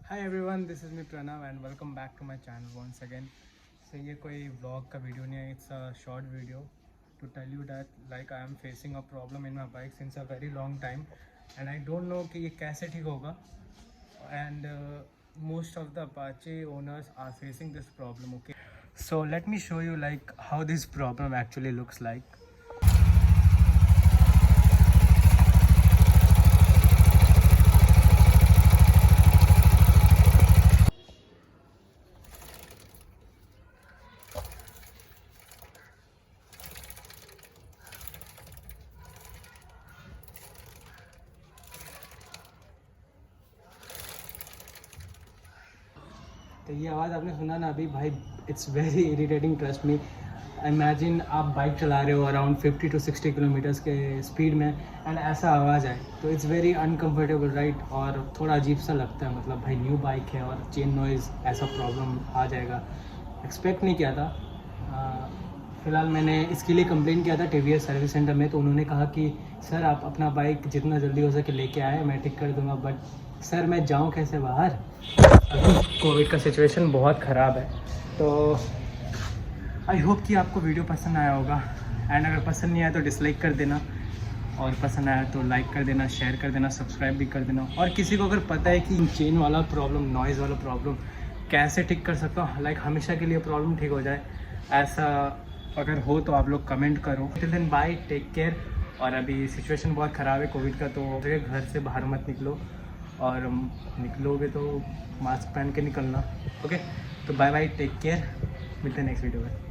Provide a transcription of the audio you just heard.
Hi everyone, this is me Pranav and welcome back to my channel once again. So ये कोई vlog का video नहीं है, it's a short video to tell you that like I am facing a problem in my bike since a very long time and I don't know कि ये कैसे ठीक होगा and most of the Apache owners are facing this problem. Okay, so let me show you like how this problem actually looks like. तो ये आवाज़ आपने सुना ना अभी भाई, it's very irritating, trust me. Imagine आप बाइक चला रहे हो अराउंड 50 to 60 किलोमीटर्स के स्पीड में एंड ऐसा आवाज़ आए तो इट्स वेरी अनकम्फर्टेबल राइट, और थोड़ा अजीब सा लगता है। मतलब भाई न्यू बाइक है और चेन नॉइज़ ऐसा प्रॉब्लम आ जाएगा, एक्सपेक्ट नहीं किया था। फ़िलहाल मैंने इसके लिए कंप्लेन किया था TVS सर्विस सेंटर में, तो उन्होंने कहा कि सर आप अपना बाइक जितना जल्दी हो सके लेके आए, मैं ठीक कर दूंगा। बट सर मैं जाऊं कैसे बाहर, अभी कोविड का सिचुएशन बहुत ख़राब है। तो आई होप कि आपको वीडियो पसंद आया होगा एंड अगर पसंद नहीं आया तो डिसलाइक कर देना, और पसंद आया तो लाइक कर देना, शेयर कर देना, सब्सक्राइब भी कर देना। और किसी को अगर पता है कि चेन वाला प्रॉब्लम, नॉइज़ वाला प्रॉब्लम कैसे ठीक कर सकता हूँ, लाइक हमेशा के लिए प्रॉब्लम ठीक हो जाए, ऐसा अगर हो तो आप लोग कमेंट करो। Till then bye, take care. और अभी सिचुएशन बहुत ख़राब है कोविड का, तो घर से बाहर मत निकलो, और निकलोगे तो मास्क पहन के निकलना। ओके, तो बाय बाय, टेक केयर, मिलते हैं नेक्स्ट वीडियो में।